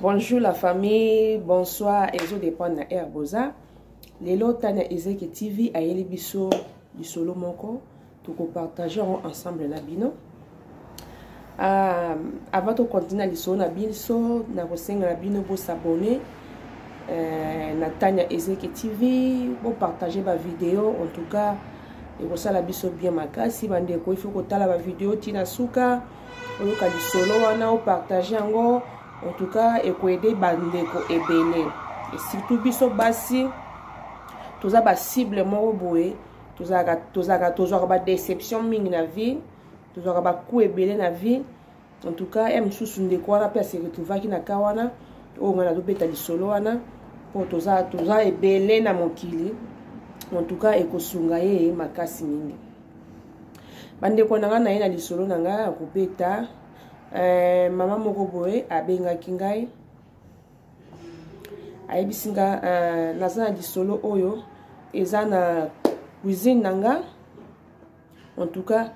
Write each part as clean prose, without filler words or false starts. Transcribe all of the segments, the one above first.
Bonjour la famille, bonsoir, ezo dépend na Herbosa. Lelo tanya Ezeke TV ayeli biso bisolo moko toko partager ensemble la bino. Avant de continuer l'isolo na biso, na kosenga la bino pour s'abonner na tanya Ezeke TV, pour partager ma vidéo en tout cas et pour ça la biso bien makasi bande ko il faut que tala la vidéo tina suka ou ka l'isolo wana ou partager ngo. En tout cas, et pour aider bandeko ebele. Et surtout biso basi, tous a ba cible mo boye, tous a ba déception ming na vie, tous a ba coup ebele na vie. En tout cas, em susu ndeko wana pe se retrouver ki na kawana, o ngana do beta lisolo wana pour tous a ebele na mokili. En tout cas, ekosunga ye makasi mingi. Bandeko nanga na ye na lisolo nanga ko beta mama moko boye abenga kingai ayebisinga naza na lisolo oyo eza na cuisine nanga. En tout cas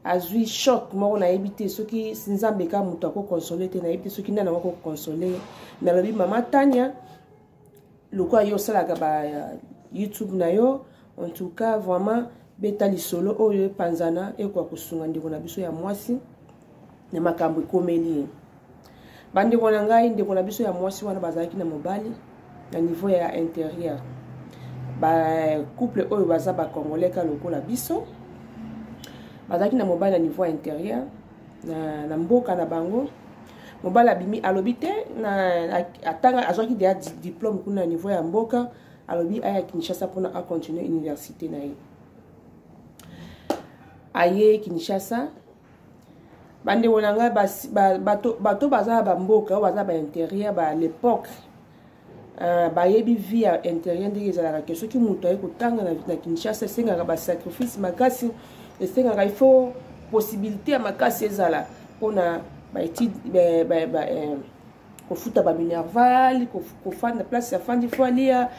azwi choc moko nayebi te soki nzambe ka moto ako consoler te nayebi te soki nani ako consoler mais alobi mama Tania lokola yo osalaka ba YouTube na yo. En tout cas vraiment beta lisolo oyo panzana ekwa kusunga ndeko na biso ya mwasi na makambo ekomeli bandeko na ngai ndeko na biso ya mwasi wana bazalaki na mobali na niveau ya intérieur ba couple oyo baza ba congolais ka lokola biso bazalaki na mobali na niveau ya intérieur na mboka na bango mobali abimi alobi te na atanga azwaki dia diplôme kuna na niveau ya mboka alobi aya Kinshasa pona a continuer université na ye aye Kinshasa bande wonanga bato baza ba mboka baza ba intérieur ba l'époque ba yebi vie à intérieur ndenge ezalaka ke soki muto aye kotanga na Kinshasa sengaka ba sacrifice makasi esengaka il faut possibilité ya makasi ezala pona ba étude kofuta ba minerval kofanda place ya fandi folia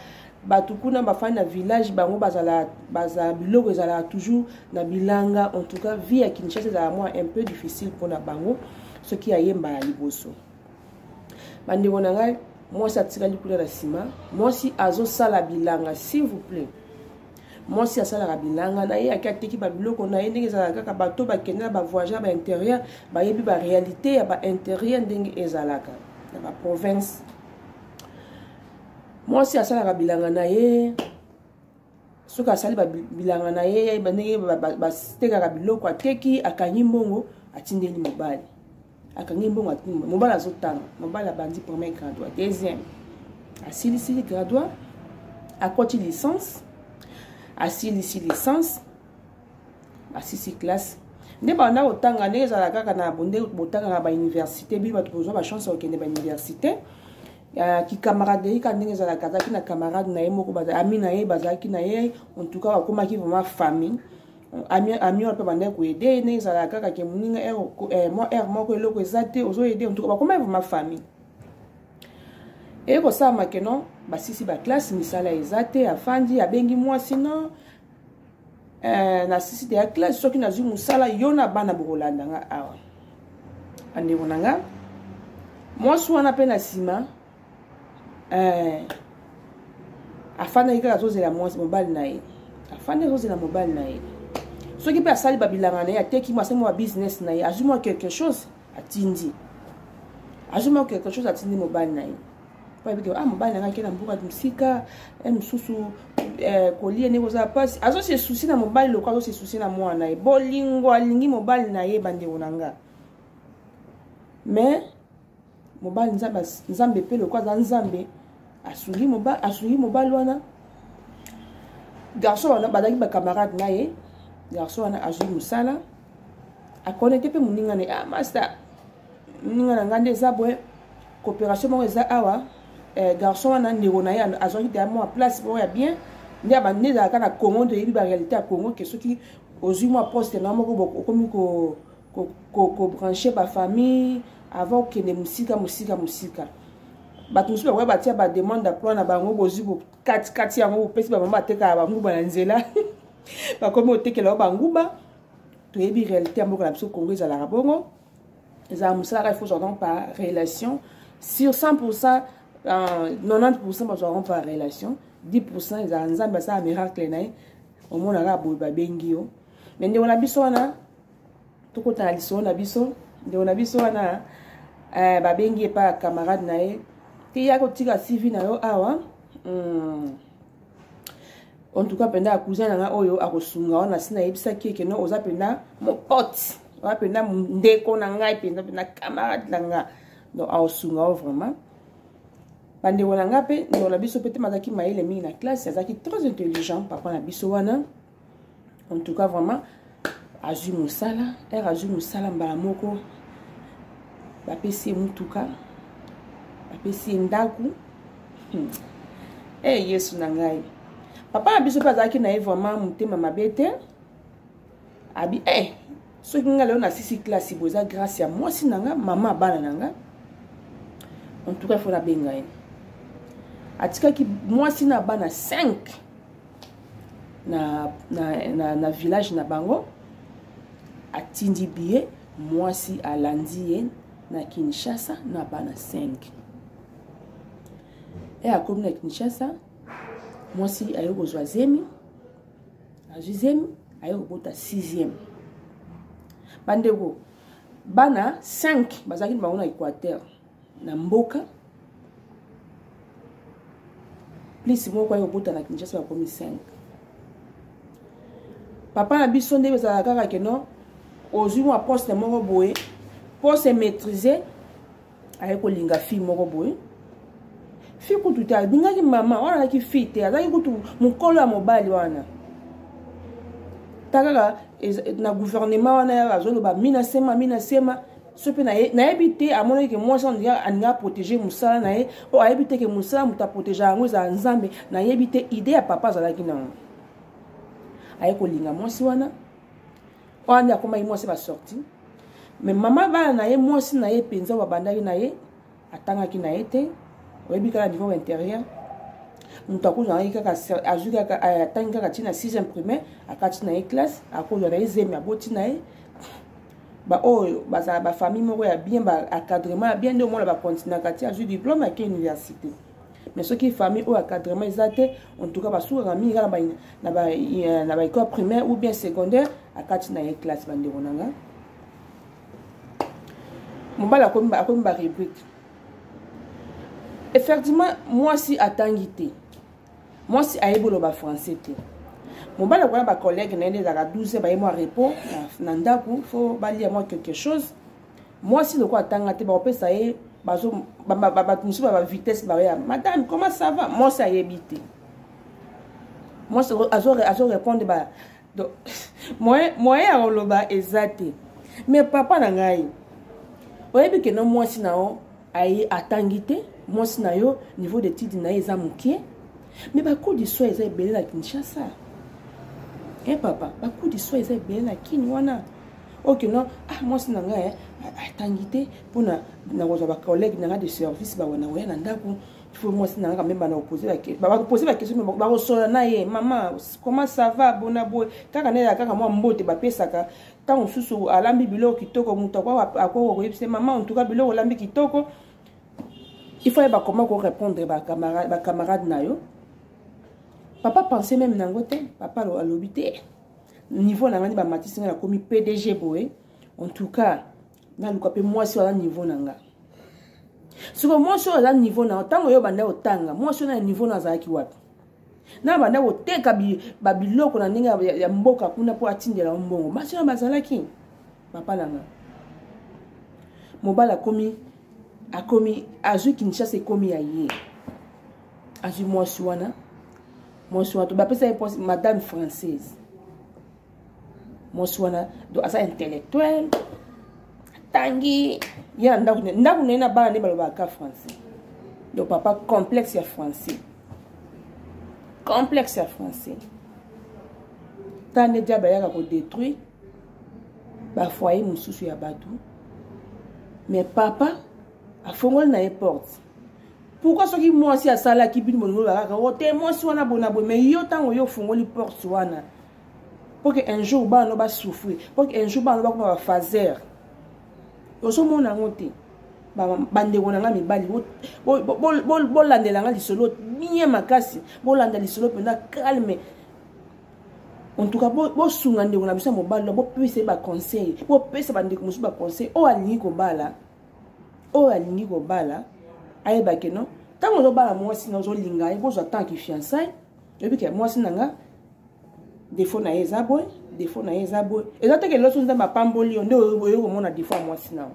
batu kuna bafani na village bango baza biloko ezala toujours na bilanga. En tout cas vie à Kinshasa ezala moi un peu difficile pour na bango ce qui ayemba ya liboso bande wona ngai mwasi atikali kuna na sima mwasi azosala bilanga s'il vous plaît mwasi asalaka bilanga na ye akateki ba biloko na ye ndenge ezalaka kaka bato bakende na ba voyageur ba intérieur bayebi ba réalité ya ba intérieur ndenge ezalaka na ba province. Moi si asalaka bilanga na ye soki asali bilanga na ye bandenge batekaka biloko ateki akangi mbongo atindeli mobali akangi mbongo atindeli mobali azotanga mobali abandi premier graduat deuxième asilisili graduat akoti licence asilisi licence asisi classe nde banda kotanga ndenge ezalaka kaka na bonde botangaka ba université bi bato bozwa ba chance okende ba université ki camarade ka ndenge za la kazaki na camarade na ye moko baza ami na ye bazaki na ye. En tout cas akoma ki vraiment famille ami on peut bande ko aider ndenge za la kaka ke muninga mo moko eloko ezate ozo aider. En tout cas bakoma vraiment famille et ko sa makeno basisi ba classe misala ezate afandi abengi mwasi no na sisi de classe soki na zu musala yona bana bokolanda nga awa ande bonanga mwasi wana pe na sima afana ika azozela mwasi mobali na ye afana azozela mobali na ye soki pe asali babilanga na ye ateki mwasi mo business na ye azuma quelque chose atindi mobali na ye pa biko mobali na ngaki na mbuka msika msusu kolie ne koza pasi azo se souci na mobali lokalo se souci na mwana na ye bolingo alingi mobali na ye bande onanga mais mobali nzambe pe lokwa za nzambe asungi mobali wana garçon wana badaki ba camarade na ye garçon wana azwi musala akonete pe muninga ne master muninga na ngande eza boye coopération moko eza awa garçon wana ndeko na ye azwaki te mo place moko ya bien nde abandi ezalaka na Congo de yebi ba réalité ya Congo ke soki ozwi mwa poste na moko okomi ko brancher ba famille avant okende musika bato mosusu bakoya batia ba demande d'emploi na bango bozwi kati yango bopesi bamama batekaka banguba na nzela bakomi otekela bango banguba toyebi réalité ya mboka na biso Congo ezalaka bongo il faut sortir par relation. Sur 100%, 90% bazaront par relation. 10% ils ont un miracle au monde arabe babengio. Mais on a biso na tout côté na biso na biso, on a biso na babengi pa camarade nae. Ti ya ko tika CV na yo awa. En tout cas penda cousin na oyo akosunga ona sina yebisa keke no oza penda mon pote. Oza penda ndeko na ngai penda camarade na nga. Donc akosunga vraiment. Bande wana ngape ndo la biso pete mazaki maile mingi na classe, azaki très intelligent papa na biso wana. En tout cas vraiment azu musala, azu musala mbala moko. Ba pesi mutuka. Ba pesi ndaku. Eh Yesu na ngai. Papa na biso pa azaki na vraiment mutema mabete. Abi so kinga leo na sisi classe boza grâce à moi sinanga mama bana nanga. En tout cas faut la benga. Atika ki mwasi na bana 5 na village na bango atindi biye mwasi alandi na Kinshasa na bana 5 a comme na Kinshasa mwasi ayo kozwa zemi azuzemi ayo kobota 6e bandeko bana 5 bazaki bango na Équateur na mboka. Plus moi quoi yobota na Kinshasa ba komi 5. Papa na biso nde bezala kaka ke non ozwi mo poste moko boye poste maîtriser aye ko linga fille moko boye fille kutu ta bingaki mama wana ki fille te azaki kutu mukolo ya mobali wana takaka na gouvernement wana ya bazolo ba mina sema sope na ebité à mon que moi j'en a protéger musala na e o a ebité que musala muta protéger ngo za nzambe na ebité idée à papa za ki na aye ko linga moi si wana on a comment moi c'est pas sorti mais maman va na e moi si na e penza wa bandaki na e atanga ki na ete o ebika na niveau intérieur muta ko na kaka azuka atanga ka tina 6e primaire akati na e classe akozo na ezemi aboti na e ba oyo baza ba famille moko ya bien ba encadrement bien de monde ba continuer kati a eu diplôme à l'université mais ce qui famille ou encadrement exacté en tout cas ba sous rami na ba école primaire ou bien secondaire akati na e classe bande bonanga mobala ko ba rubrique effectivement moi si atangité moi si aibolo ba français te mon bal a ba collègue n'a des à 12 ba moi repos na ndaku faut ba lire moi quelque chose moi si le quoi tanga te ba pe ça est bazo ba vitesse ba ya madame comment ça va moi ça y habité moi ça azo répondre ba donc moi ya loba exact mais papa na ngai oyebi que non moi si na o ai atangité moi si na yo niveau d'étude na eza mukie mais ba cours d'histoire eza belé la Kinshasa. Eh papa, ba coup de soie eza bien na kini wana. OK non, moi c'est nanga atangité pour na ba collègue na de service ba wana na ndako. Il faut moi c'est nanga même ba na poser la question. Ba poser la question ba resola na ye, maman, comment ça va bona boy? Kaka na kaka moi mbote ba pesaka. Tant susu alambi bilo kitoko mutoko akoko ko yebse maman en tout cas bilo alambi kitoko. Il faut ba comment ko répondre ba camarade na yo. Papa pensait même nangote, papa a l'obité. Niveau na ngani ba matisi na komi PDG boé. En tout cas, na lukape moi sur un niveau nanga. Siko moi sur un niveau na tango yo banda otanga, moi sur un niveau na zaki wapi. Na banda oteka ba biloko na ninga ya mboka kuna po atindela mbongo. Basi na bazalaki. Papa nanga. Mobala komi azu Kinshasa komi ya ye. Azu moi sur wana. Moi suis tu bapesa madame française. Moi suis do asa intellectuel. Tangi ya ndaku na bana ne balobaka français. Donc papa complexe ya français. Complexe ya français. Tane dia bayaka ko détruire ba foyer mususu ya batu. Mais papa a fongol na porte. Pourquoi ce qui moi si à sala qui bin mon ba o te moi si wana bona bo mais yo tango yo fongoli porte wana pour que un jour ba no ba souffrir pour que un jour ba no ba fazer ozomona ngo te bandeko na nga mibali bolandela nga lisolo bien makasi bolanda lisolo mpenza calme en tout cas bosunga ndeko na biso ya mobali bopesa ye baconseil bopesa bandeko mosusu baconseil oyo alingi kobala ayebake no ntango ozobala mwasi na ozolinga ye bozwa tanki fiançaille oyebi ke mwasi na nga défaut na ye eza boye défaut na ye eza boye eza teke loso nzambe apamboli yo nde oyo komona défaut ya mwasi na yo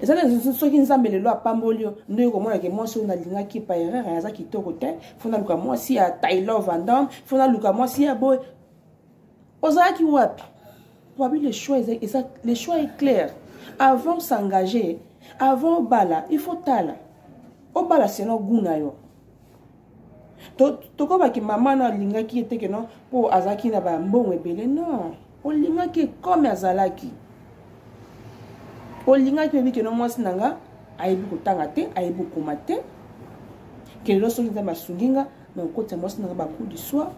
eza te soki nzambe lelo apamboli yo nde oyo komona ke mwasi oyo nalingaki pa erreur aza kitoko te fo naluka mwasi ya Taylor Van Damme fo naluka mwasi ya boye ozalaki wapi wabi le choix est clair avant s'engager avant bala il faut tala obala seno guna yo tokobaki mama na olingaki ete ke no mpo azalaki na bambongo ebele non olingaki comme azalaki olingaki oyebi ke no mwasi na nga ayebi kotanga te ayebi kokoma te kelelo soki nzambe asungi nga na okoti ya mwasi na nga bacoup du soir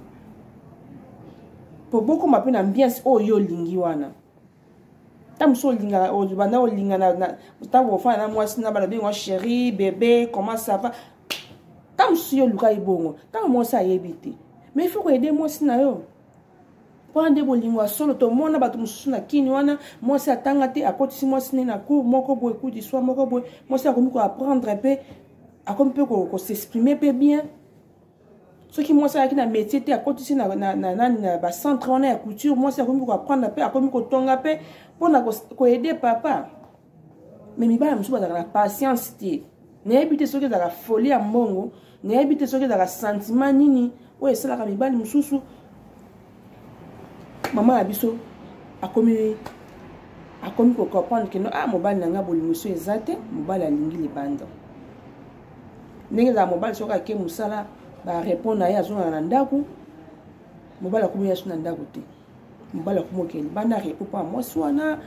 mpo bokoma mpe na ambiance oyo yo olingi wana ta mosu olingaka banda olinga ntango ofana na mwasi na balobi ngo chéri bébé comment ça va ta mosu yo oluka ebongo ntango mwasi ayebi te mais il faut koyede mwasi na yo mpona nde bolingo ya solo tomona bato mosusu na kini wana mwasi atanga te akotisi mwasi ne na cour moko boye coup du soir moko boye mwasi akomi koapprendre mpe akomi mpe kosexprime mpe bien soki mwasi ayaki na métier te akotisi na bacentre wana ya couture mwasi akomi koapprendre mpe akomi kotonga mpe mpona koyede papa mais mibala mosusu bazalaka na patience te nayebi te soki ezalaka folie ya mbongo nayebi te soki ezalaka sentiment nini oyo esalaka mibali mosusu mama na biso akomi kokomprendre ke no mobali na nga bolingo so eza te mobali alingi libanda ndenge ezala mobali soki ake mosala barépondre na ye azongaka na ndako mobali akomi yaso na ndako te mobali akomi oke libanda arepo mpo mwasi wana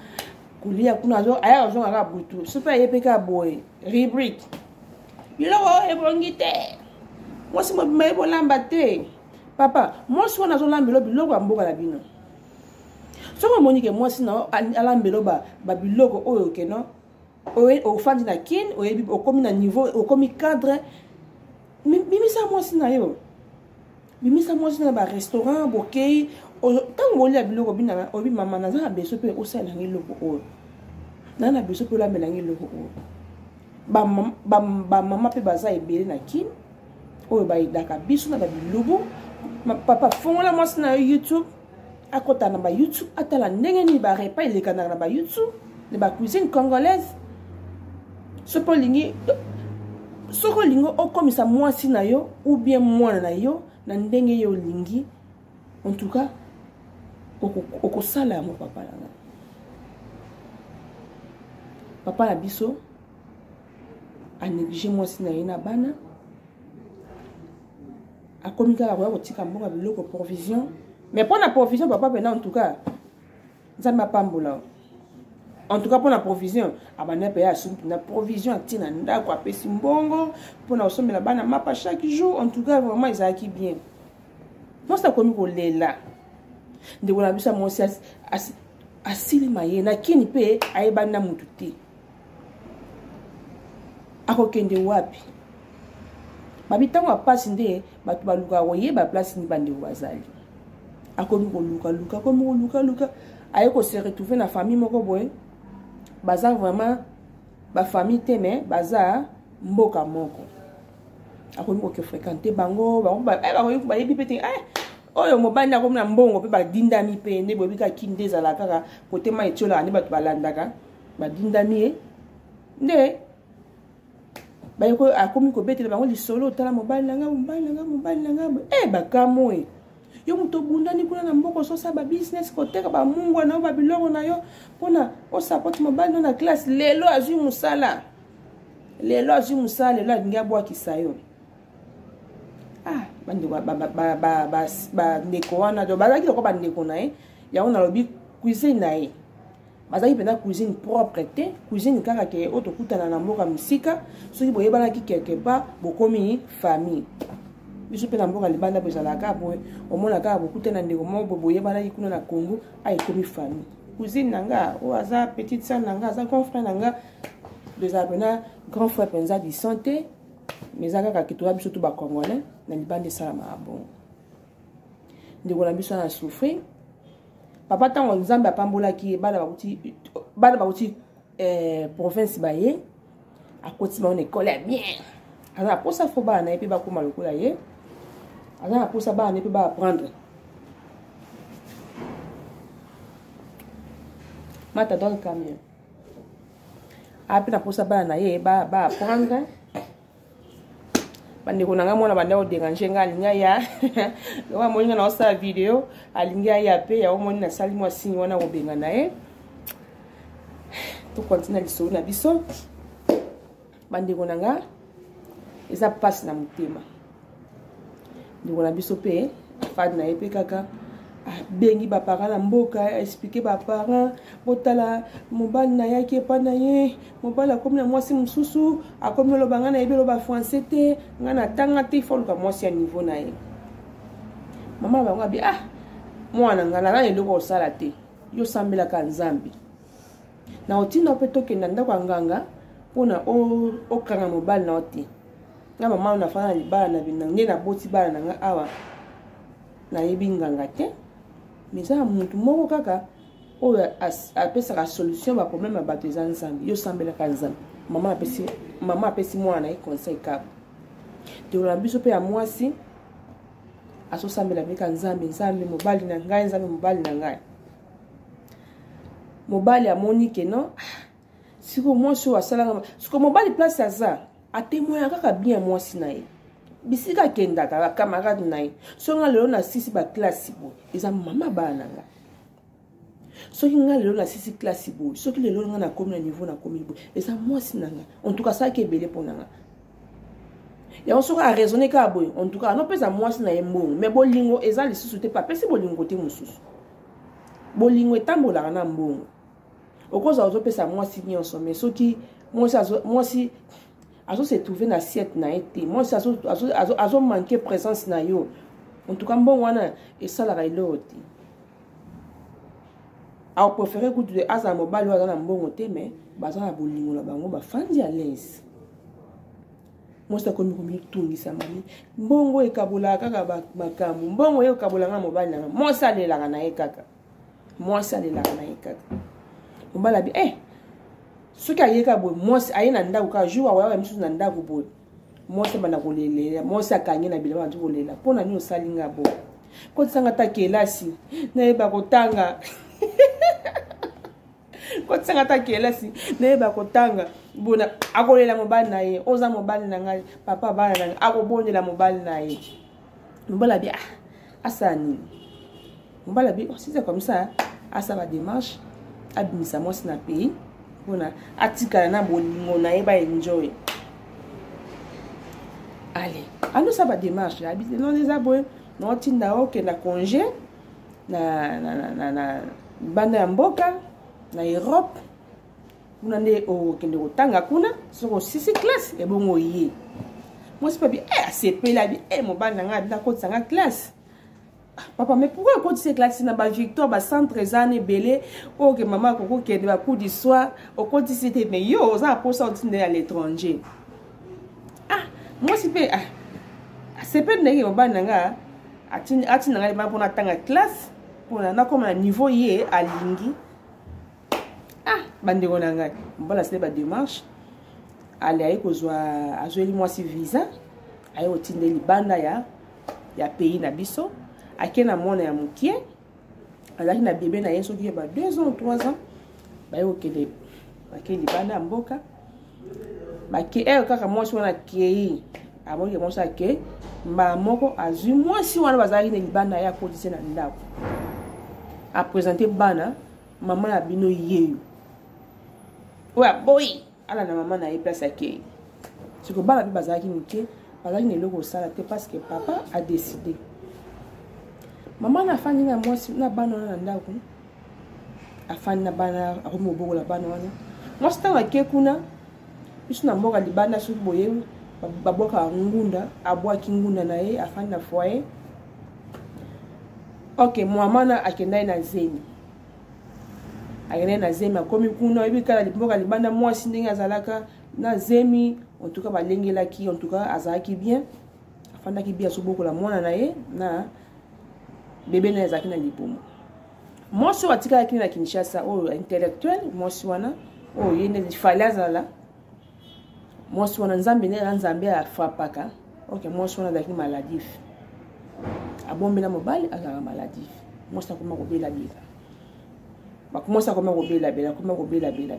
kolia kuna aya azongaka butu so mpe aye mpe ka boye rubrique biloko ebongi te mwasi mobima ye bolamba te papa mwasi wana azolambela biloko ya mboka na bino soki omoni ke mwasi na alambelo babiloko oyo keno ofandi na kine oyebi okomi na niveau okomi cadre bimisa mwasi na yo bimisa mwasi na barestaurant bokei ntango bolia biloko bina oyebi mama naza na beso mpe osalangi eloko oyo naa na beso mpe olambelangi eloko oyo bamama mpe baza ebele na kine oyo bayedaka biso na babilubu papa fongola mwasi na yo YouTube akota na ba YouTube atala ndenge nini ba repas elekanaka na ba YouTube de ba cuisine congolaise soko lingi okomisa mwasi na yo ou bien mwana na yo na ndenge yo lingi en tout cas okosala ya mo papa na papa na biso anéglige mwasi na ye na bana akomi kaka koya kotika mbongo biloko provision mais pour la provision papa pena en tout cas nzambe apambola en tout cas pour la provision abana pe ya sumpu na provision atina ndako apesi mbongo pour osomela bana mapa chaque jour en tout cas vraiment ezalaki bien moi ça komi kolela ndeko na biso mwasi asilima ye na kini pe ayebani na mutu te akokende wapi babi ntango apasi nde bato balukaka koyeba place ni bandeko bazali akomi koluka aye ko se retrouver na famille moko boye baza vraiment ba famille te mais baza mboka moko akomi ko fréquenter bango bayebi pete oyo mobali akomi na mbongo pe badindami pe nde boyebi ka kinde ezala kaka kote ma etiola nde bato balandaka badindami ye nde bayeko akomi kobetela bango lisolo tala mobali nanga bakamo yo muto bundani kuna na mboko sosa ba business koteka ba mungwa na ba biloko na yo pona o support mobile na classe lelo azui musala lelo alinga bwa kisayo bandeko ba ndeko wana do bazaki ko ba ndeko na ye yango na lobi cuisine na ye bazaki pena cuisine propre te cuisine kaka ke otokutana na mboka misika soki boyebanaki quelque part bokomi famille biso pe na mboka libanda bezalaka boye omona kaka bokutana ndeko moko boyebanaki kuna na Congo ayekomi famille cousine nanga ou aza petite sœur nanga aza grand frère nanga deux abena grand frère penza di santé mais kaka kitoka biso to ba congolais na libande sala mabo ndeko na biso na souffrir papa tango nzambe apambola ki bana bauti province baye akoti ba on école bien ana posa fo bana epi ba koma lokola ye ana posa bana epi ba apprendre mata dans le camion après na posa bana ye ba apprendre bande ko nanga mona bande o déranger nga linga ya wa moninga na osa video alinga ya pe ya omoni na sali moi signe wana obenga na ye to continue liso na biso bande ko nanga eza passe na mutema ndiko na biso pe afad na ye pe kaka bengi ba parents na mboka expliquer ba parents botala mobali na yaki epa na ye mobali akomi na mwasi mususu akomi lobanga na yebelo ba français te ngana tanga te faut ka mwasi ya niveau na ye mama bango abi mwana ngana na eloko osala te yo sambela ka nzambi na otina pe tokenda ndako nganga pona o kanga mobali na oti nga mama na fana libala na binange na boti bala na nga awa na yebi nganga te mais ça muntu moko kaka o apesa la solution ba problème ba bato eza nzambe yo sambela ka nzambe mama apesi mwana e conseil kabo te na biso pe ya mwasi aso sambela be ka nzambe mobali na ngai nzambe mobali na ngai mobali amoni ke non siko mwasi wasala siko mobali place aza atemoya kaka bien mwasi na ye bisika kenda ta camarade na ye so nga lelo na sisi ba classe bo eza mama bana nga soki nga lelo na sisi classe bo soki lelo nga na komi na niveau na komi bo eza mwasi na nga en tout cas ça ke belé pour nga ya on sera raisonner ka boy en tout cas non pesa mwasi na ye mbongo mais bolingo eza lisusu te pa pesi bolingo te mususu bolingo etambola na mbongo okoza ozopesa mwasi nyonso mais soki mwasi azo se trouver na assiette na été moi ça azo manquer présence na yo en tout cas bon wana et ça la railoti a préférer que de asa mobile wa na mbongo te mais baza na bolingo na bango ba fandi à l'aise moi ça comme tungisa mami mbongo ekabola kaka makambo mbongo yo kabola nga mobile na moi ça le la na ye kaka moi ça le la na ye kaka mbala bi soki ayeka boye mwasi aye na ndako ka jour awa misusu na ndako boye mwasi bana kolelela mwasi akangi na bilamba ntu kolela mpona nini osalinga boye kotisanga ta kelasi nayeba kotanga kotisanga ta kelasi nayeba kotanga bona akolela mobali na ye oza mobali na ngai papa bana na ngai akobondela mobali na ye mobala bi asa nini mobala bi si c'est comme ça asa ba démarche abimisa mwasi na pays bona atikala na bolingo na ye ba enjoy allez ando ça ba démarche habite non les aboy non tinda oke na congé na banda ya mboka na Europe kuna nde o kende kotanga kuna soko sisi classe e bongo ye moi c'est pas bien sepela bi mon bana nga na ko tsanga classe papa mais pourquoi quand tu sais classe na ba victoire ba centre zane belé o que maman koko kende ba coup du soir au quand tu c'était mais yo ça pour sortir à l'étranger moi c'est pas c'est pas ndenge mon bana nga ati na nga pour na tanga classe pour na comme un niveau yé alingi bande ko na nga mbala c'est ba démarche aller ay ko zwa azweli moi si visa ay otindeli banda ya pays na biso akena mona ya mukie alaki na bébé na yeso ki ba 2 ans ou 3 ans ba yo kele bakeli banda mboka bake kaka moi si wana kei abonye moi sa ke mba moko azui moi si wana bazali ne libanda ya kodise na ndako a présenter bana maman na bino yeyo oya boy ala na maman na ye place akei siko bana bi bazali mukie bazali ne loko sala te parce que papa a décidé maman na fani na mwasi na bana na ndako afani na bana akomo bogola bana wana mwasi tanga ke kuna biso na mboka libanda su boye baboka ngunda abwaki ngunda na ye afani na foyer ok mwana akendai na zeni akende na zemi akomi kuna ebi kala limboka libanda mwasi ndenge azalaka na zemi en tout cas balengelaki en tout cas azalaki bien afandaki bien sobokola mwana na ye na bebe na ezalaki na libumu mwasi oyo atikalaki na Kinshasa oyo intellectuel mwasi wana oyo ye nde fale azala mwasi wana nzambe nde nzambe afapaka ok mwasi wana azalaki maladif abombi na mobali azalaka maladif mwasi akoma kobela bela bakomosa akoma kobela bela akoma kobela bela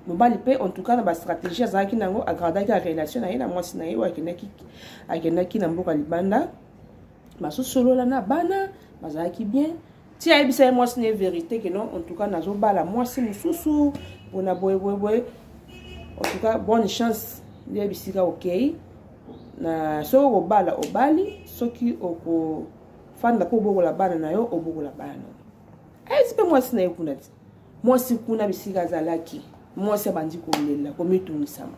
mobali mpe en tout cas na bastratégie azalaki nango agradaki la relation na ye na mwasi na ye oyo akendaki na mboka libanda basosolola na bana bazalaki bien ti ayebisa ye mwasi na vérité que non en tout cas nazobala mwasi mosusu mpona boye en tout cas bonne chance nde yebisika ok na soki okobala obali soki okofanda mpo obokola bana na yo obokola bana na yo ayesi mpe mwasi na ye kuna ti mwasi kuna bisika azalaki mwasi abandi kolela komitungisama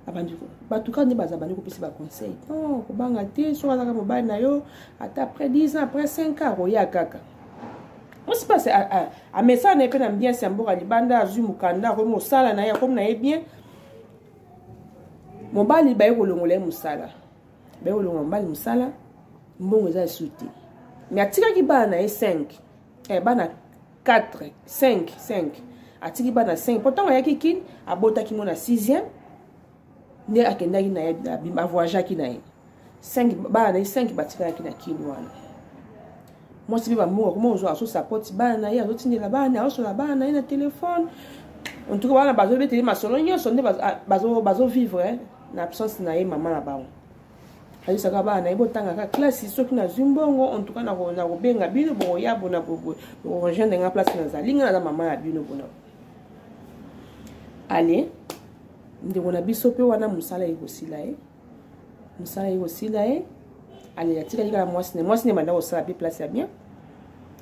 abandi bato kaka nde bazabandi kopesa baconseil non kobanga te soki azalaka mobali na yo ata après 10 ans après 5 ans akoya kaka mwasi mpasi amesala na ye mpe na mbiansi ya mboka libanda azwi mokanda akomi mosala na ye akomi na ye bien mobali baye kolongola ye mosala baye kolongola mobali mosala mbongo eza esu te mais atikaki bana na ye 5 bana 4 5 atiki bana 5 pourtant ayaki kini abotaki mo na 6e nde akendaki na ye avoyageaki na ye 5 bana na ye 5 batikalaki na kini wana mwasi mpe bamongo koma ozwa azosapoti bana na ye azotindela bana azosola bana na ye na telefone en tout cas bana bazobeteli masolo nyonso nde bazovivre na absence na ye mama na bango ayisaka bana na ye botangaka classe soki nazwi mbongo en tout cas nakobenga bino bokoya bona borejoindre nga place nazali nga naza mama na bino bona ale ndeko na biso mpe wana mosala ekosila ye ale atikali kaka mwasi ne banda kosala mpe place ya bien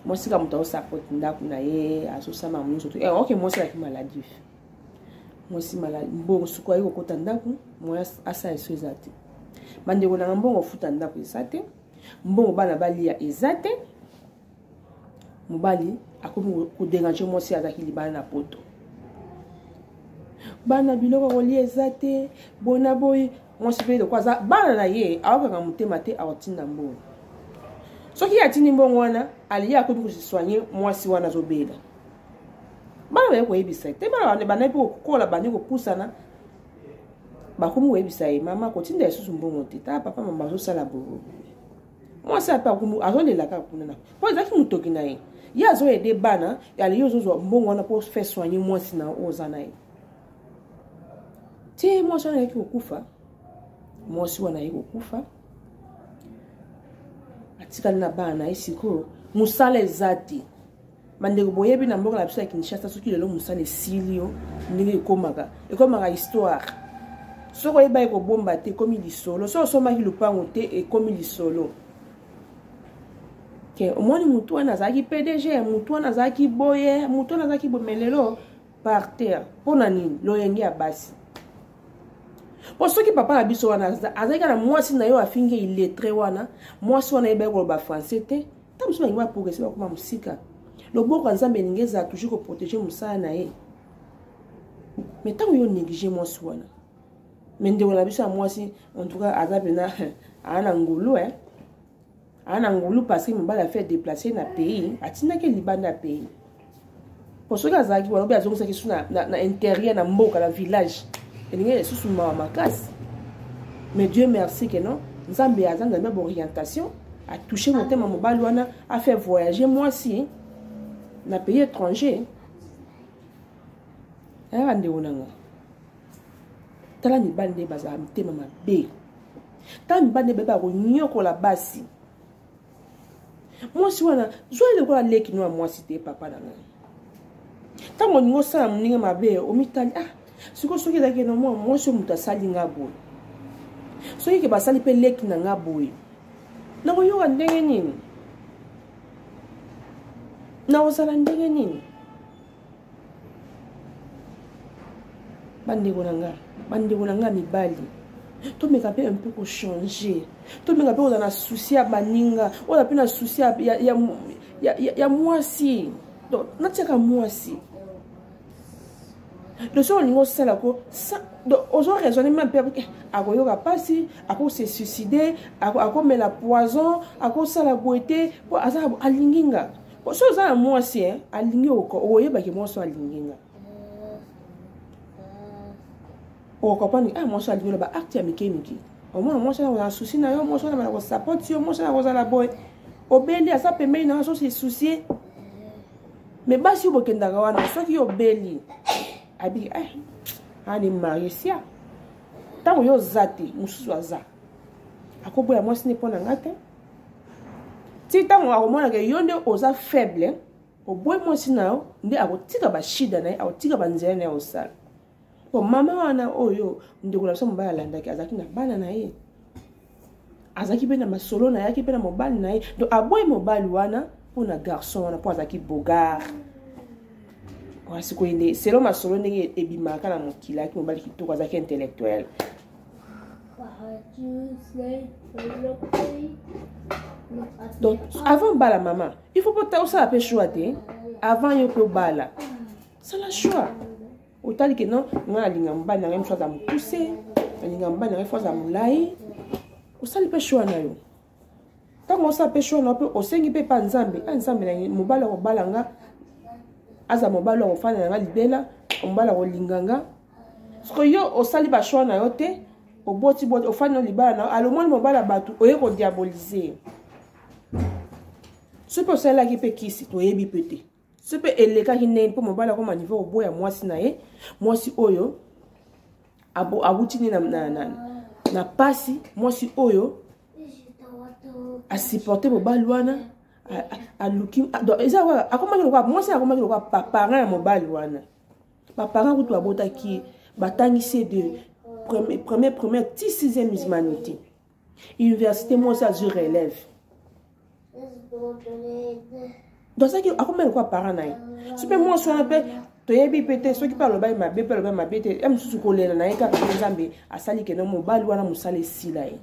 mwasi ka moto azosapoti ndako na ye azosama nyonso to ok mwasi alaki maladif mwasi maladi mbongo suku aye kokota ndako moya asala eso eza te bandeko nanga mbongo ofuta ndako eza te mbongo bana balia eza te mobali akomi koderange mwasi azalaki libana na poto bana biloko kolia eza te bona boye mwasi mpe loko aza bana na ye aokaka motema te aotinda mbongo soki atindi mbongo wana aliye akomi kosoigne mwasi wana azobela bana baye koyebisa te bana banaye mpe kokola bandi kopusana bakomi koyebisa ye mama kotinda lisusu mbongo te ta papa mama azosala boye mwasi ape azolela kaka kuna na po ezalaki motoki na ye ye azoyede bana aliye ozozwa mbongo wana mpo fe soigne mwasi na oyo oza na ye ti mwasi wana ayeki kokufa mwasi wana ayeki kokufa atikali na bana na ye sikoyo mosala eza te bandeko boyebi na mboka na biso ya Kinshasa soki lelo mosala esili yo ndenge ekomaka histoire soki oyeba ekobomba te ekomi lisolo soki osombaki lupango te ekomi lisolo ke omoni mutu wana azalaki PDG mutu wana azalaki boye mutu wana azalaki bomelelo par terre mpona nini loyenge ya basi po soki papa na biso wana azalaki na mwasi na yo afingi iletre wana mwasi wana yeba koloba français te ta biso bangi baprogresse bakoma mosika loboko ya nzambe elingi ezala toujours koprotege mosala na ye mais ntango yo néglige mwasi wana mais ndeko na biso ya mwasi en tout cas aza pena aa na ngulu aa na ngulu parce que mobali afait déplacer na pays atindaki libanda ya pays po soki azalaki wana obi azongisaki su na intérieur na mboka na village elingi lisusu mawa makasi mais Dieu merci que non nzambe aza nzambe ya baorientation atouché motema mobali wana afait voyager mwasi na pays étranger ayaka ndeko nanga tala mibali nde bazala mitema mabe tala mibali nde beba konyokola basi mwasi wana zwa lokola leki no ya mwasi te papa na ngai ntango olingi osala moninga mabe omitali soki ezalaki na mwa mwasi oyo moto asali nga boye soki ke basali mpe leki na nga boye nakoyoka ndenge nini nakozala ndenge nini bandeko na nga mibali tomeka mpe mpe kochange tomeka mpe kozala na susi ya baninga oza mpe na susi ya mwasi donc natiaka mwasi de so olingo osala ko ozo raisonner même pe akoyoka pasi akose suicider akomela poison akosala boite po aza alinginga so oza na mwasi alingi oyebaki mwasi alinginga okopani mwasi alingi ba acte ya mike omona mwasi na souci na yo mwasi na ko support yo mwasi na ko zala boy obeli asa pembeni na so se soucier mais basi obokendaka wana soki obeli abi ani marisia tango yo zate mususu aza akoboya mwasi ne pona ngate ti tango akomona ke yo nde oza faible oboye mwasi na yo nde akotika bashida na ye akotika banzela na ye osala po mama wana oyo ndeko na biso mobali alandaki azalaki na bana na ye azalaki mpe na masolo na ye ayaki mpe na mobali na ye donc aboye mobali wana mpona garçon wana mpo azalaki bogar sikoyende selon masolo ndenge ebimaka na mokili ayaki mobali kitoko azalaki intellectuel donc avant bala mama il faut pas osala mpe choix te avant yo mpe obala sala choix otali ke non nga alinga mobali na ngai mosu aza mokuse alinga mobali na ngai fo aza molai osali mpe choix na yo ntango osala mpe choix na yo mpe osengi mpe pa nzambe nzambe na mobali akobala nga aza mobali akofanda na nga libela mobali akolinga nga soko yo osali bachoix na yo te oboti ofandi na libala na yo alomoni mobali ya bato oye kodiabolize so mpe osalelaki mpe kisi toyebi mpe te so mpe elekaki ndenge mpo mobali akoma niveau oboya mwasi na ye mwasi oyo awuti nde na pasi mwasi oyo asupporte mobali wana aluki eza kaka akomaki lokola mwasi akomaki lokola baparent ya mobali wana baparent kutu babotaki batangisi de première ti 6e humanité université mwasi azur élève donc saki akomaki lokola parent na ye so mpe mwasi wana mpe toyebi mpe te soki mpe alobaki mabe mpe alobaki mabe te mosusu kolela na ye kaka nzambe asali kende mobali wana mosala esila ye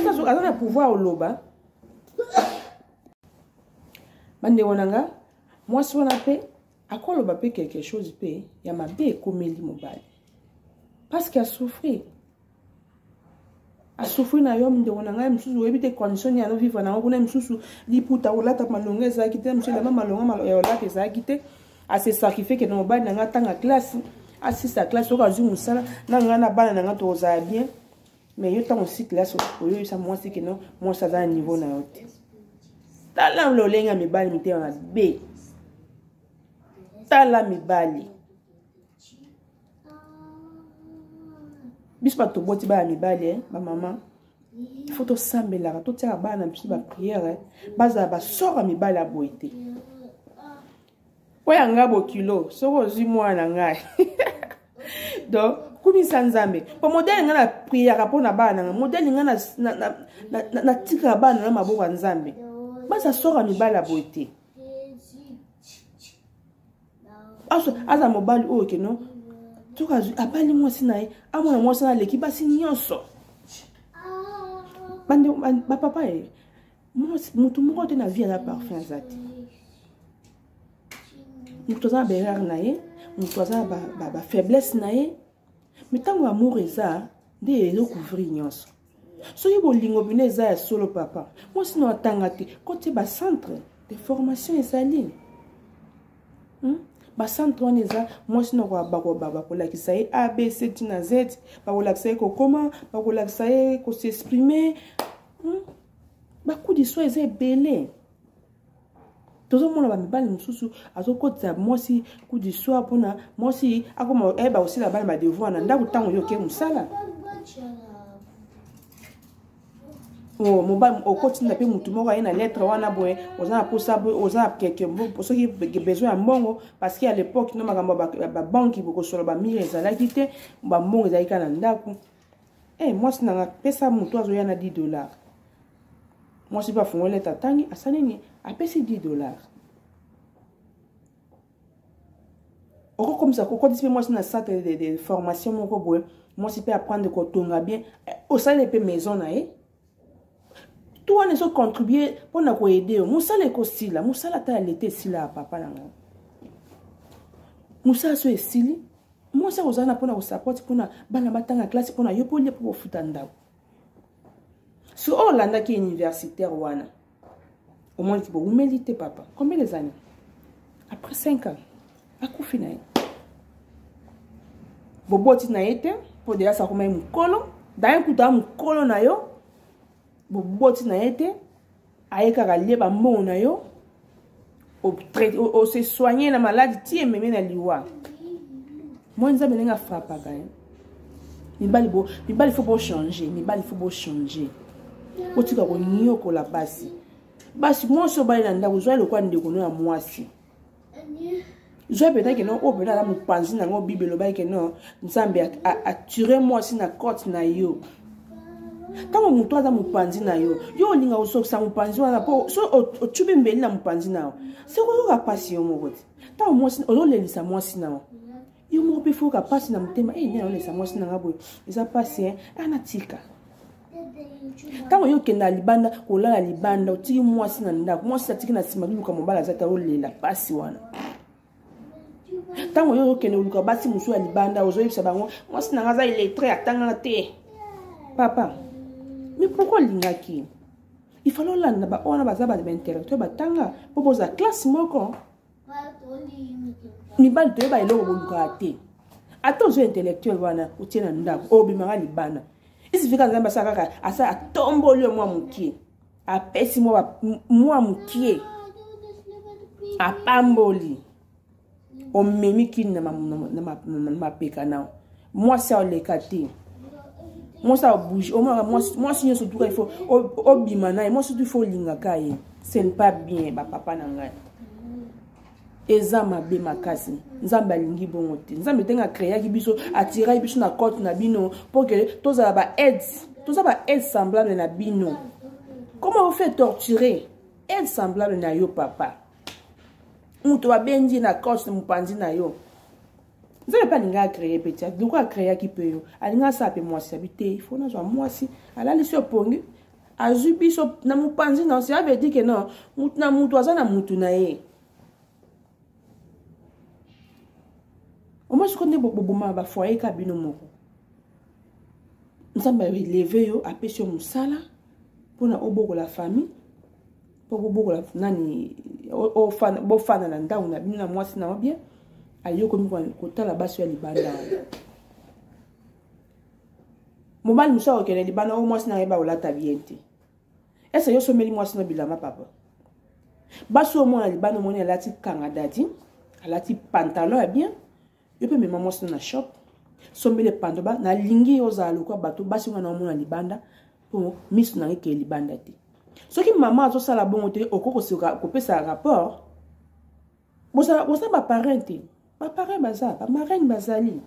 aza na pouvoir oloba bandeko na nga mwasi wana mpe akoloba mpe quelque chose mpe ya mabe ekomeli mobali parce que asouffri na yo ndeko na ngai mosusu oyebi te condition ya no vivre nango kuna mosusu liputa kolata malongo ezalaki te mosusu elamba malongo ya olata ezalaki te ase sacrifie ke na mobali na nga ntanga classe asisa classe soki azwi mosala na ngai na bana na nga tokozala bien mais yo ntango osi classe oyoyisa mwasi ke no mwasi aza na niveau na yo te tala lolenge ya mibali mitema mabe tala mibali biso bato toboti baya mibali bamama ifo tosambelaka totiaka bana na biso bapriere bazala basora mibali ya boye te oyo nga bokilo soki ozwi mwana na ngai donc kumisa nzambe po modele nga na priere mpo na bana nanga modele nga natikaka bana na maboko ya nzambe baza sora mibali ya boye te aza mobali oyo keno toka abali mwasi na ye amona mwasi na aleki basi nyonso bapapa ye mutu moko te na vie aza parfum aza te mutu aza na berere na ye mutu aza na bafaiblesse na ye me ntango amour eza nde ezocouvrir nyonso soki bolingo bino eza ya solo papa mwasi na atanga te kote bacentre de formation ezali bacentre wana eza mwasi na bakolakisa ye abc tina z bakolakisa ye kokoma bakolakisa ye koseexprime bacoup de soi eza ebele tozomona bamibali mosusu azokotisa mwasi coup de soi mpona mwasi akoma ayeba kosila bana badevoir na ndako ntango yoke mosala mobali okotinda mpe mutu moko aye na lettre wana boye oza na posa boye oza na keke soki besoin ya mbongo parce que à l'époque no makambo babanki bokosola bamire ezalaki te bambongo ezalaki kaka na ndako mwasi nanga pesa mutu azoya na $10 mwasi mpe afungo lettre atangi asali nini apesi $10 okokomisa kokotisi mpe mwasi na centre de formation moko boye mwasi mpe apprendre kotonga bien osali mpe maison na ye toi ne so contribuer pour na ko aider musala ko sila musala ta l'été sila papa nanga musala so esili moi ça ozana pour na ko support pour na bana batanga classe pour na yo pour futa ndao so Olanda qui est universitaire wana au moins tu peux humilité papa combien des années après 5 ans akufi na boboti na été pour déjà ça comme mukolo d'ailleurs kuta mukolo na yo boboti na été ayeka kalieba mbongo na yo o se soigner na maladie ti ememe na liwa moi nzambe nenga frappa quand mibali faut changer mibali faut changer otika ko nyoko la basi moi so bali na ndako zwa lokwa ndeko no ya mwasi je peut-être que non o peut la mupanzi na ngo bibelo ba que non nzambe a tiré moi si na côte na yo tant muto aza mupanzi na yo yo linga osokisa mupanzi wana po so o chubi mbeli na mupanzi na c'est ko ka pasi yo moko tant moi si o lelisa moi si na yo mo pe fo ka pasi na mutema ne o lelisa moi si na ngabo eza pasi ana tika tant yo kenda libanda ko la libanda o tiki moi si na ndako moi si atiki na sima luka mobala zata o lela pasi wana tant yo kenda luka basi musu ya libanda ozo yebisa bango moi si na ngaza illettré atanga te papa. Mais pourquoi l'ingaki? Il faut l'Olanda, on a besoin d'intellectuels, batanga, pour poser la classe moko. Ni bal de ba ilo bolukate. Attends, je intellectuel wana, ou tiens nda, obimara libana. Il suffit que nzamba sakaka, asa atombo le moi mukie. A pesi moi mukie. A pamboli. O memi ki na ma peka na. Moi ça le kati. Moi ça bouge moi si surtout il faut obimana moi surtout il faut lingaka ye ce n'est pas bien ba papa nanga ezama be makasi nzamba lingi bongo te nzamba tenga créer ki biso attirer biso na côte na bino pour que toza ba aide semblable na bino. Comment vous faites torturer aide semblable na yo papa muto ba benji na côte na mupanzi na yo. Vous n'avez pas l'inga créer petit, de quoi créer qui peut. Alinga ça peut moi si habiter, il faut na moi si. Ala li so pongi, azubi so na mupanzi na ça veut dire que non, mutna mutu aza na mutu na ye. Au moins je connais boboma ba foyer kabino moko. Nzamba lever yo apesio musala pour na oboko la famille. Pour oboko la nani o fan bo fan na ndao na bino na moi si na bien. Ayo komi kota la baso ya libanda mobali musa okele libanda o mwasi na yeba olata biente esa yo someli mwasi na bilama papa baso o mona libanda moni alati kanga dati alati pantalon ya bien yo pe mema mwasi na shop someli pantoba na lingi yo za lokwa bato basi ngana o mona libanda po misu na ke libanda te soki mama azo sala bongo te okoko sika kopesa rapport bosa ba parente. Ba parent baza, ba marraine bazali.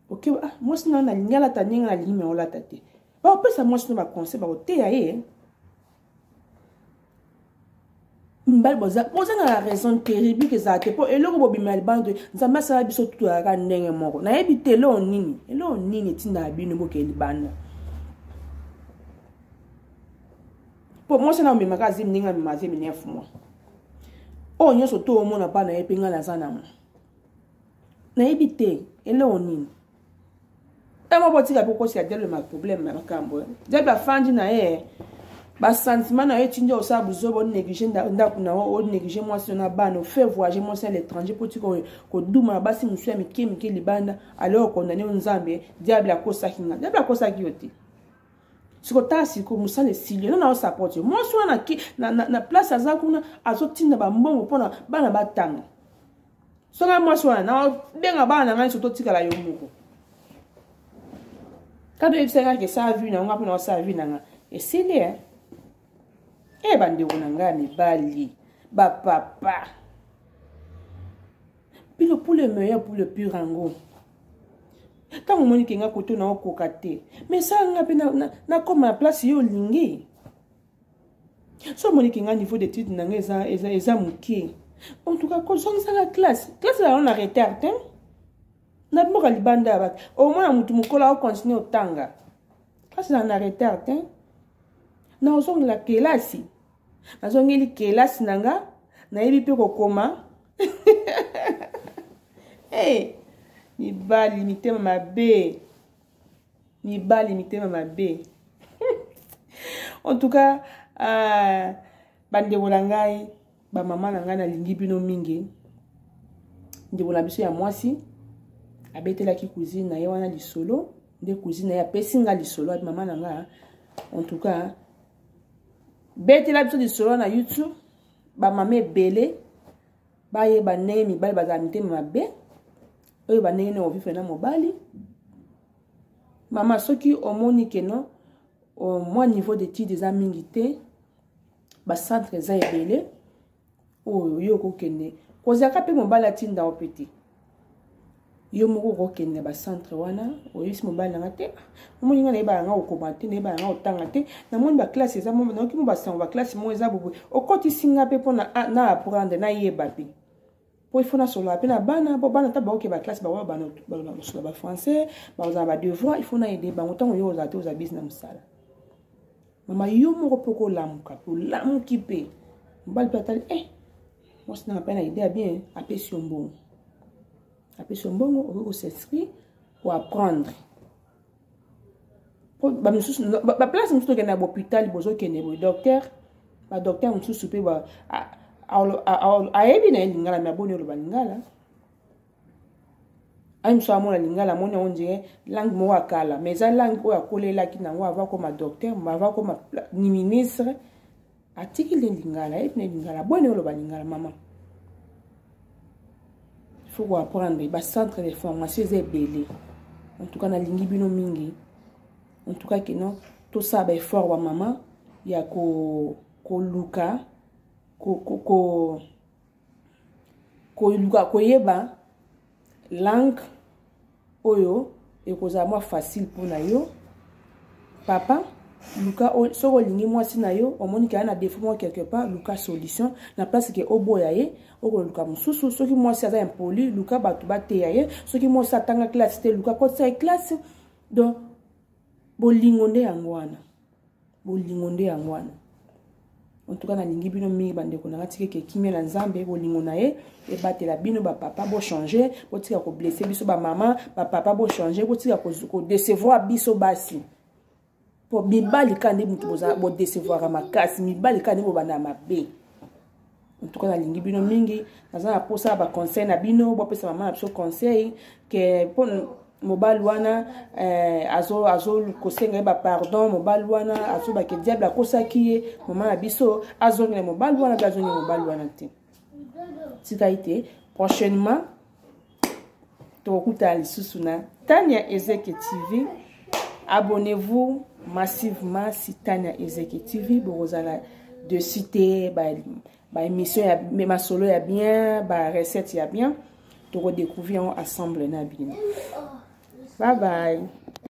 Ok, moi sinon na lingala ta ninga na limi ola tate. Ba opesa moi sinon ba conseil ba ote ya ye. Mbal boza na la raison terrible que ça te po eloko bo bimal bande nzamba sala biso tutu aka ndenge moko. Na ebite lo nini tinda bino bo ke libanda. Po moi sinon mi magazi ninga mi mazi mi nefu moi. O nyoso to mo na bana epinga la sana mo. Na ebite elo nini ema botika poko si adele ma problème ma kambo deba fandi na ba sentiment na etinja osabu zobo négliger ndaku na o négliger moi si na bana faire voyager moi à l'étranger pour ko duma basi musu ya mikemi libanda alors condamné nzambe diable akosa kinga diable akosa kioti siko tasi ko musale silio non na support moi so na place azakuna azotinda ba mbongo pona bana batanga. Songa moi soit na benga bana ngani soto tikala yo moko. Kado ebisanga ke sa vu na ngapo na sa vu na e sile e bande wona ngani bali ba papa. Puis le pour le meilleur pour le plus rango. Tant on moni kenga koto na okokate. Mais ça ngapi na comme la place yo lingi. So moni kenga niveau d'étude na eza mukie. En tout cas, quand on est dans la classe, on a retard. On a beaucoup de libanda. Au moins, on a continué au tanga. Classe, on a retard. na ozongela kelasi nazongeli kelasi nanga nayebi pe kokoma mibali mitema mabe en tout cas bandeko na ngai bamama na ngai nalingi bino mingi ndeko na biso ya mwasi abetelaki cousine na ye wana lisolo nde cousine na ye apesi nga lisolo abi mama na nga en tout cas betela biso lisolo na YouTube bamama ebele bayeba ndenge mibali bazala mitema mabe oyo bandenge na ovivre na mobali mama soki omoni keno moi niveau d'étude eza mingi te bacentre eza ebele oyo yo kokende kozaka mpe mobali atinda o pe te yo moko kokende bacentre wana oyebisi mobali nanga te omoni nga nayebala nga okoma te nayebala nga otanga te namoni baklasse eza naoki mo basango baklasse mo eza boboye okotisi nga mpe mpo na apprendre nayeba mpe po ifo nasolola mpe na bana po bana ta baoke baklasse bawa banasola bafrançais bazala badevoir ifo nayede bango ntango yo ozala te oza bisi na mosala mama yo moko mpe kolamuka olamuki mpe mobali mpe atali mwasi nanga mpe na ide ya bien apesi yo mbongo okoki kos'inscrit po apprendre po baplace mosusu tokende na bohôpital bozokende boye docteur badocteur mosusu mpe ayebi na ye lingala me aboni oloba lingala ayi mosu amona lingala amoni yango ndire langue moko akala mais eza langue oyo akolelaki nango ava koma docteur ava koma ministre atiki le lingala ayebi na ye lingala aboni oloba lingala mama il faut apprendre bacentre de formation eza ebele en tout cas nalingi bino mingi en tout cas keno tosala baeffort wa mama ya koluka koyeba langue oyo ekozala mwa facile mpona yo papa luka soko olingi mwasi na yo omoni ke aya na défaut moko quelque part luka solution na place ke oboya ye okoluka mosusu soki mwasi aza impoli luka bato bateya ye soki mwasi atanga classe te luka kotisa ye classe donc bolingo nde yango wana en tout cas nalingi bino mingi bandeko nanga tikeke kimia na nzambe bolingo na ye ebatela bino bapapa bochanger botika koblesse biso bamama bapapa bochanger botika kodecevoir biso basi po mibali ka nde mutu bodecevoir makasi mibali ka nde bobanda mabe en tout cas nalingi bino mingi naza na posa baconseil na bino bopesa mama na biso conseil ke po mobali wana kosenga ye bapardon mobali wana azobake diable akosaki ye mama na biso azongela mobali wana mpe azongela mobali wana te tika ite prochainement tokokutana lisusu na Tania Ezeke TV. Abonnez-vous massivement si Tania Ezeke TV bokozala de citer ba émission ya ma solo ya bien ba recette ya bien to redécouvrir ensemble na bino. Bye bye.